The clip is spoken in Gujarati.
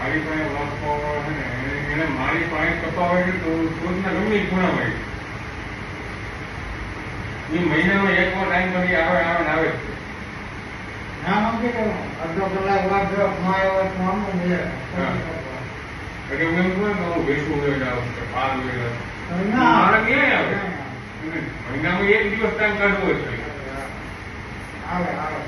મારી પાસે વાપરવા છે ને એને મારી પાસે કપાવે છે તો શોધના ગમે ખૂણા હોય એ મહિનામાં એક વાર ટાઈમ પછી આવે ને આવે જ છે. ના મંગી તો અડધો કલાક વાર જો માય વાત મામું છે એટલે હું એમ કહું કે હું બેસું હોય જાઉં કે પાર હોય જાઉં ના મારે ક્યાંય આવે મહિનામાં એક દિવસ ટાઈમ કાઢવો જ જોઈએ. આવે આવે